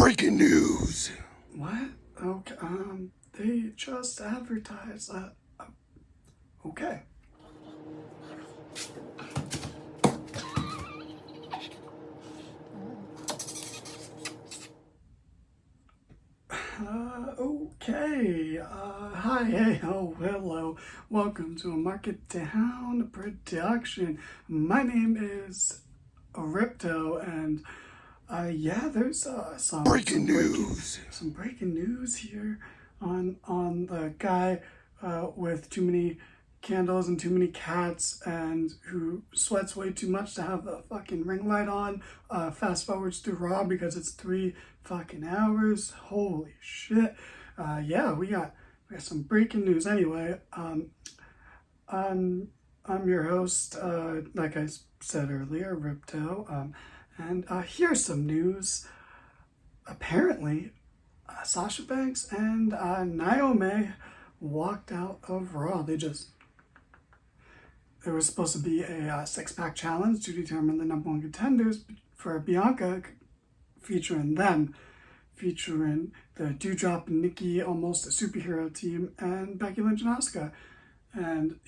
Breaking news. What? Okay, they just advertised that. Okay. Okay. Hi, hey, oh, hello. Welcome to a Market Town production. My name is Ripto, and yeah, there's some Breaking news. Some breaking news here on the guy with too many candles and too many cats and who sweats way too much to have the fucking ring light on. Fast forwards through Raw because it's 3 fucking hours. Holy shit. Yeah, we got some breaking news. Anyway, I'm your host, like I said earlier, Ripto. And here's some news. Apparently, Sasha Banks and Naomi walked out of Raw. There was supposed to be a six-pack challenge to determine the number one contenders for Bianca, featuring the Dewdrop and Nikki, almost a superhero team, and Becky Lynch and Asuka. And,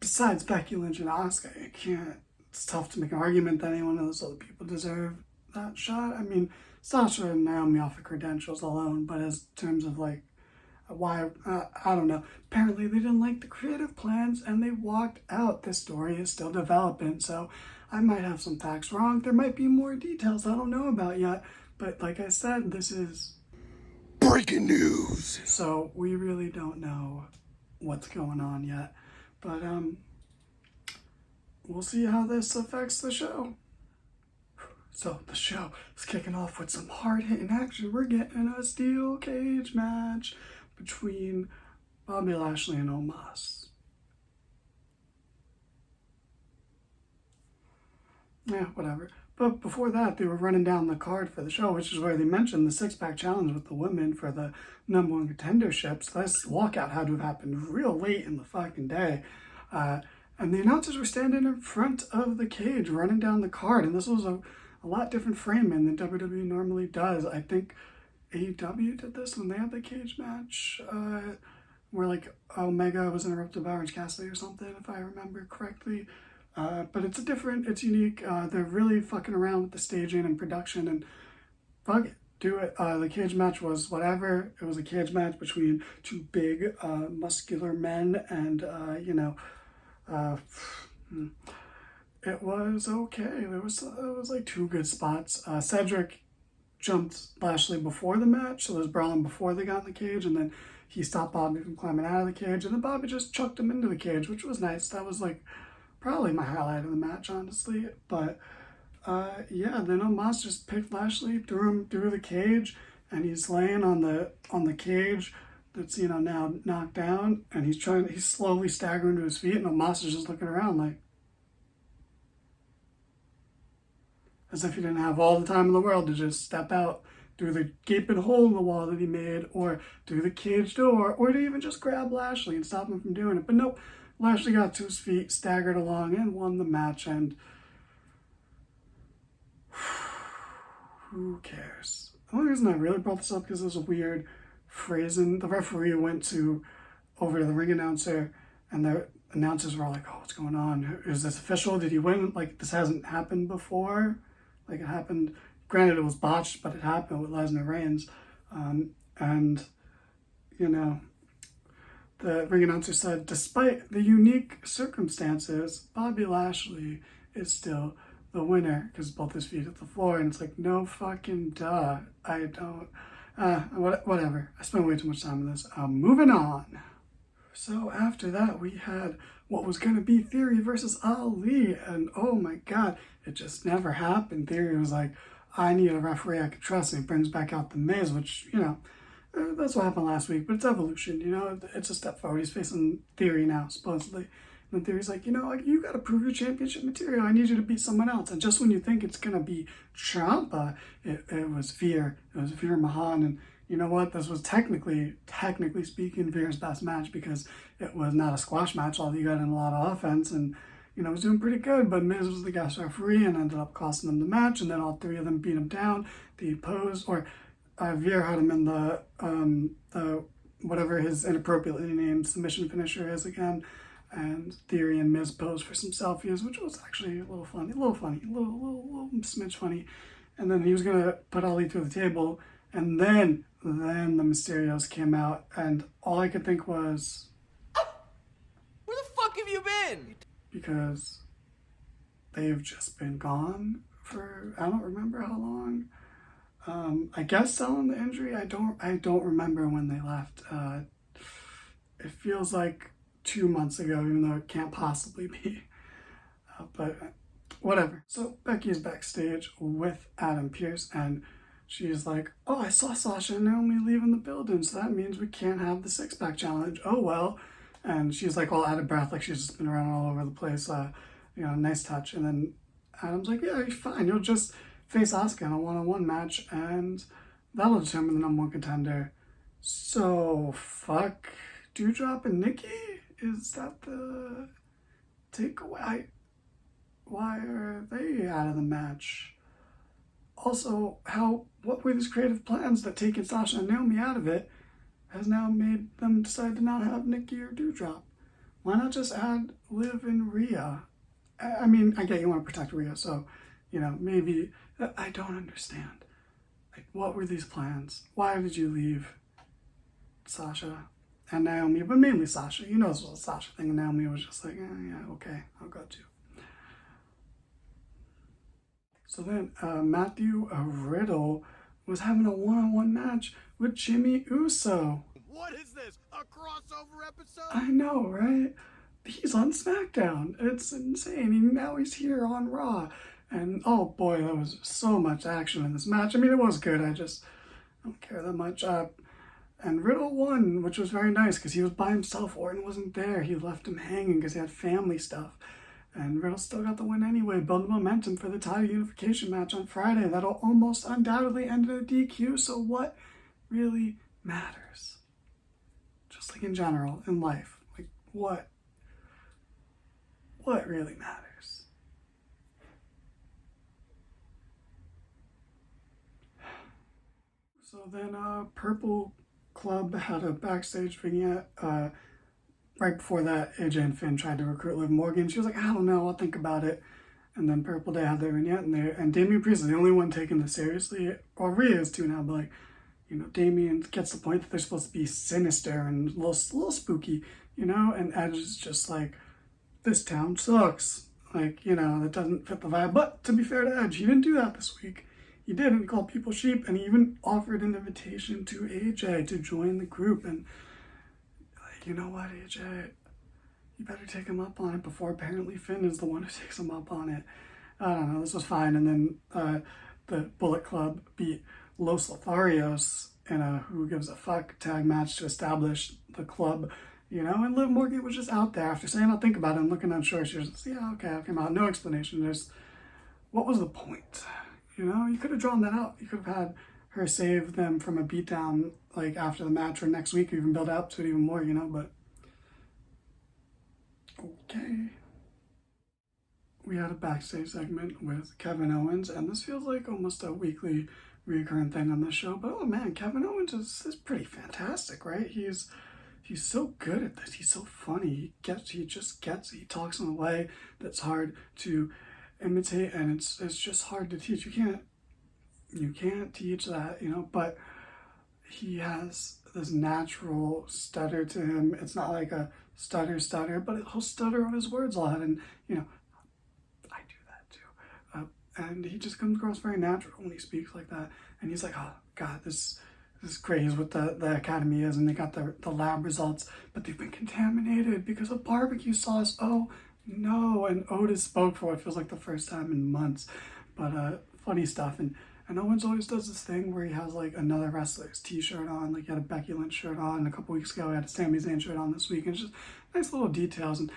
besides Becky Lynch and Asuka, it's tough to make an argument that any one of those other people deserve that shot. I mean, Sasha and Naomi off of credentials alone, but as terms of why, I don't know. Apparently they didn't like the creative plans and they walked out. This story is still developing, so I might have some facts wrong. There might be more details I don't know about yet, but like I said, this is breaking news. So we really don't know what's going on yet, but we'll see how this affects the show. So the show is kicking off with some hard-hitting action. We're getting a steel cage match between Bobby Lashley and Omos. Yeah, whatever. But before that, they were running down the card for the show, which is where they mentioned the six-pack challenge with the women for the number one contenderships. This walkout had to have happened real late in the fucking day. And the announcers were standing in front of the cage, running down the card. And this was a lot different framing than WWE normally does. I think AEW did this when they had the cage match, where Omega was interrupted by Orange Cassidy or something, if I remember correctly. But it's unique. They're really fucking around with the staging and production, and fuck it, do it. The cage match was whatever. It was a cage match between two big, muscular men, and, it was okay. It was like two good spots. Cedric jumped Lashley before the match, so there was brawling before they got in the cage, and then he stopped Bobby from climbing out of the cage, and then Bobby just chucked him into the cage, which was nice. That was probably my highlight of the match, honestly. But yeah, then Omos just picked Lashley, threw him through the cage, and he's laying on the cage that's now knocked down, and he's slowly staggering to his feet, and Omos is just looking around as if he didn't have all the time in the world to just step out through the gaping hole in the wall that he made, or through the cage door, or to even just grab Lashley and stop him from doing it. But nope, Lashley got to his feet, staggered along, and won the match. And who cares? The only reason I really brought this up because it was a weird phrasing. The referee went over to the ring announcer, and the announcers were all like, "Oh, what's going on? Is this official? Did he win? This hasn't happened before." It happened, granted it was botched, but it happened with Lesnar Reigns. And, the ring announcer said, despite the unique circumstances, Bobby Lashley is still the winner because both his feet hit the floor. And it's no fucking duh. I don't, whatever. I spent way too much time on this. Moving on. So after that, we had what was going to be Theory versus Ali, and oh my god, it just never happened. Theory was like, I need a referee I could trust, and he brings back out The Miz, which, that's what happened last week, but it's evolution, it's a step forward. He's facing Theory now, supposedly. And Theory's like, you got to prove your championship material. I need you to beat someone else. And just when you think it's going to be Ciampa, it was Veer. It was Veer Mahan, and you know what? This was technically speaking, Veer's best match because it was not a squash match, although you got in a lot of offense. And, was doing pretty good, but Miz was the guest referee and ended up costing them the match, and then all three of them beat him down. They posed, or Veer had him in the whatever his inappropriately named submission finisher is again, and Theory and Miz posed for some selfies, which was actually a little smidge funny. And then he was gonna put Ali through the table, and then the Mysterios came out, and all I could think was, where the fuck have you been? Because they've just been gone for I don't remember how long. I guess selling the injury. I don't remember when they left. It feels like 2 months ago, even though it can't possibly be. But whatever. So Becky is backstage with Adam Pearce, and she's like, "Oh, I saw Sasha and Naomi leaving the building, so that means we can't have the six-pack challenge. Oh well." And she's like all out of breath, like she's just been around all over the place. Nice touch. And then Adam's like, "Yeah, you're fine. You'll just face Asuka in a one-on-one match, and that'll determine the number one contender." So fuck Dewdrop and Nikki? Is that the takeaway? Why are they out of the match? Also, what were these creative plans that taking Sasha and Naomi out of it has now made them decide to not have Nikki or Dewdrop? Why not just add Liv and Rhea? I mean, I get you want to protect Rhea, so, maybe. I don't understand. Like, what were these plans? Why did you leave Sasha and Naomi? But mainly Sasha. You know this was a Sasha thing, and Naomi was just like, yeah, okay, I'll go too. So then Matthew Riddle was having a one-on-one match with Jimmy Uso. What is this? A crossover episode? I know, right? He's on SmackDown. It's insane. Now he's here on Raw. And oh boy, there was so much action in this match. I mean, it was good. I just don't care that much. And Riddle won, which was very nice because he was by himself. Orton wasn't there. He left him hanging because he had family stuff. And Riddle still got the win anyway, building momentum for the title unification match on Friday. That'll almost undoubtedly end in a DQ, so what really matters? Just like in general, in life. Like, what really matters? So then Purple Club had a backstage vignette. Right before that, AJ and Finn tried to recruit Liv Morgan. She was like, I don't know, I'll think about it. And then Purple Day had their vignette, and Damian Priest is the only one taking this seriously. Or Rhea is too now, but Damian gets the point that they're supposed to be sinister and a little spooky, and Edge is just like, this town sucks. Like, that doesn't fit the vibe. But to be fair to Edge, he didn't do that this week. He didn't call people sheep, and he even offered an invitation to AJ to join the group. And you know what, AJ? You better take him up on it before apparently Finn is the one who takes him up on it. I don't know, this was fine. And then the Bullet Club beat Los Lotharios in a Who Gives a Fuck tag match to establish the club, and Liv Morgan was just out there after saying, I'll think about it, and looking unsure. She was just, yeah, okay, I'll come out. No explanation. What was the point? You could have drawn that out. You could have had her save them from a beatdown like after the match or next week, or even build up to it even more, but okay. We had a backstage segment with Kevin Owens, and this feels like almost a weekly recurrent thing on this show, but oh man, Kevin Owens is pretty fantastic, right? He's so good at this. He's so funny. He talks in a way that's hard to imitate, and it's just hard to teach. You can't teach that, but he has this natural stutter to him. It's not like a stutter, but he'll stutter on his words a lot, and I do that too. And he just comes across very natural when he speaks like that. And he's like, oh God, this is great. He's what the Academy is, and they got the lab results, but they've been contaminated because of barbecue sauce. Oh no. And Otis spoke for what feels like the first time in months, but funny stuff. And Owens always does this thing where he has like another wrestler's t-shirt on, like he had a Becky Lynch shirt on, and a couple weeks ago he had a Sami Zayn shirt on this week, and it's just nice little details. And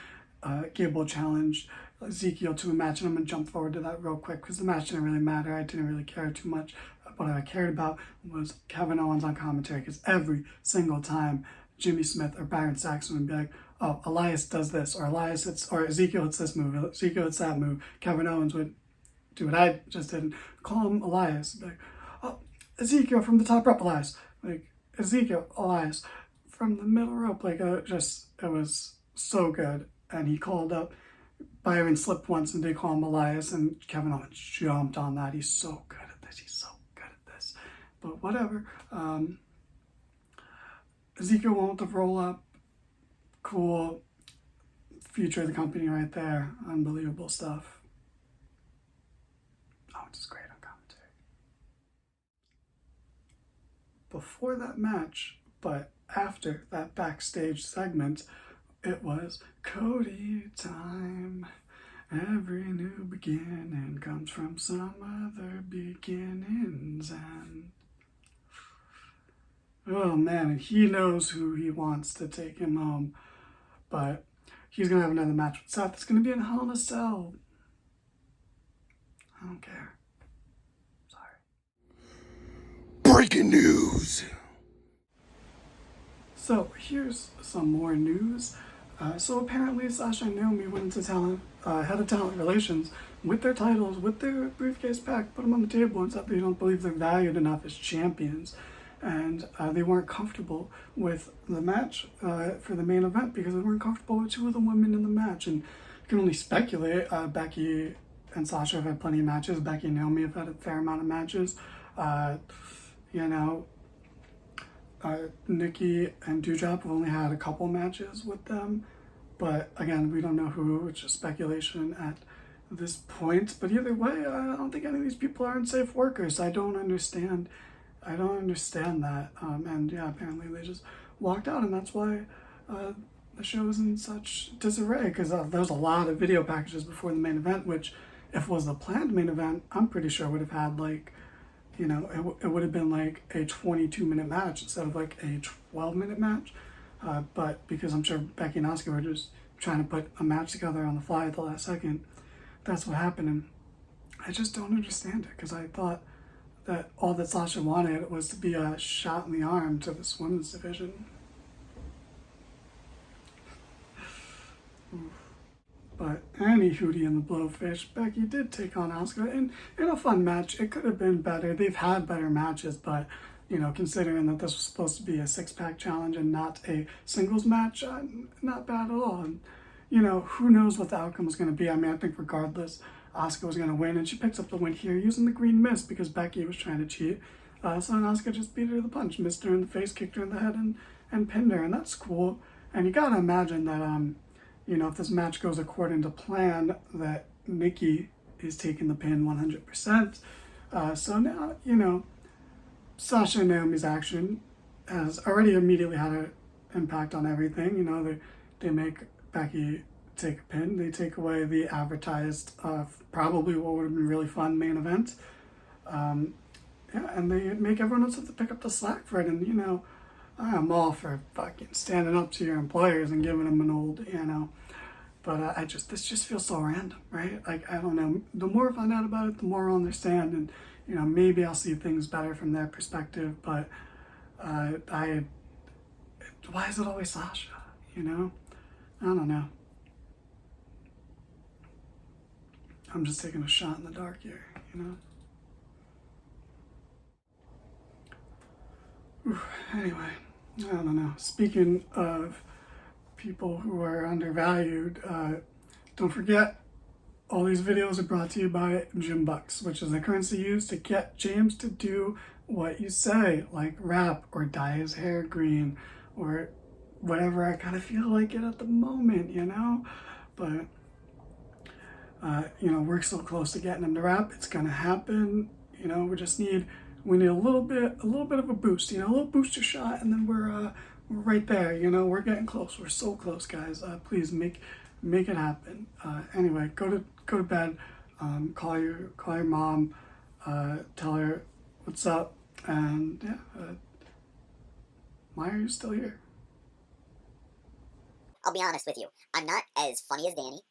Gable challenged Ezekiel to a match, and I'm going to jump forward to that real quick because the match didn't really matter. I didn't really care too much. What I cared about was Kevin Owens on commentary, because every single time Jimmy Smith or Byron Saxton would be like, oh, Elias does this, or or Ezekiel hits this move, Ezekiel hits that move. Kevin Owens would do what I just did, call him Elias. Like, oh, Ezekiel from the top rope, Elias. Like, Ezekiel, Elias from the middle rope. Like, it was so good. And he called up, Byron slipped once and they call him Elias, and Kevin Owens jumped on that. He's so good at this. He's so good at this. But whatever. Ezekiel went with the roll up. Cool. Future of the company right there. Unbelievable stuff. Oh, it's great on commentary. Before that match, but after that backstage segment, it was Cody time. Every new beginning comes from some other beginnings. And oh man, and he knows who he wants to take him home. But he's going to have another match with Seth. It's going to be in Hell in a Cell. I don't care. Sorry. Breaking news. So here's some more news. So apparently Sasha and Naomi went into head of talent relations with their titles, with their briefcase pack, put them on the table and said they don't believe they're valued enough as champions. And they weren't comfortable with the match for the main event because they weren't comfortable with two of the women in the match. And you can only speculate. Becky and Sasha have had plenty of matches. Becky and Naomi have had a fair amount of matches. Nikki and Doudrop have only had a couple matches with them. But again, we don't know who. It's just speculation at this point. But either way, I don't think any of these people are unsafe workers. I don't understand that. And yeah, apparently they just walked out, and that's why the show is in such disarray, because there's a lot of video packages before the main event, which if it was the planned main event, I'm pretty sure would have had it would have been like a 22-minute match instead of like a 12-minute match. But because I'm sure Becky and Asuka were just trying to put a match together on the fly at the last second, that's what happened. And I just don't understand it, because I thought that all that Sasha wanted was to be a shot in the arm to this women's division. But any Hootie and the Blowfish, Becky did take on Asuka in a fun match. It could have been better. They've had better matches, but considering that this was supposed to be a six-pack challenge and not a singles match, not bad at all. And who knows what the outcome was going to be. I mean, I think regardless, Asuka was going to win, and she picks up the win here using the green mist because Becky was trying to cheat. So Asuka just beat her to the punch, missed her in the face, kicked her in the head, and pinned her, and that's cool. And you gotta imagine that, if this match goes according to plan, that Nikki is taking the pin 100%. So now, Sasha and Naomi's action has already immediately had an impact on everything. They make Becky take a pin. They take away the advertised, probably what would have been really fun main event. And they make everyone else have to pick up the slack for it. And, I'm all for fucking standing up to your employers and giving them an old, But this just feels so random, right? Like, I don't know. The more I find out about it, the more I'll understand. And, maybe I'll see things better from their perspective. But why is it always Sasha, I don't know. I'm just taking a shot in the dark here, Anyway, I don't know. Speaking of people who are undervalued, don't forget, all these videos are brought to you by Gym Bucks, which is the currency used to get James to do what you say, like rap or dye his hair green or whatever I kind of feel like it at the moment, But, we're so close to getting him to rap. It's going to happen. We need a little bit of a boost, a little booster shot, and then we're right there, we're getting close. We're so close, guys. Please make it happen. Anyway, go to bed, call your mom, tell her what's up, and why are you still here? I'll be honest with you. I'm not as funny as Danny.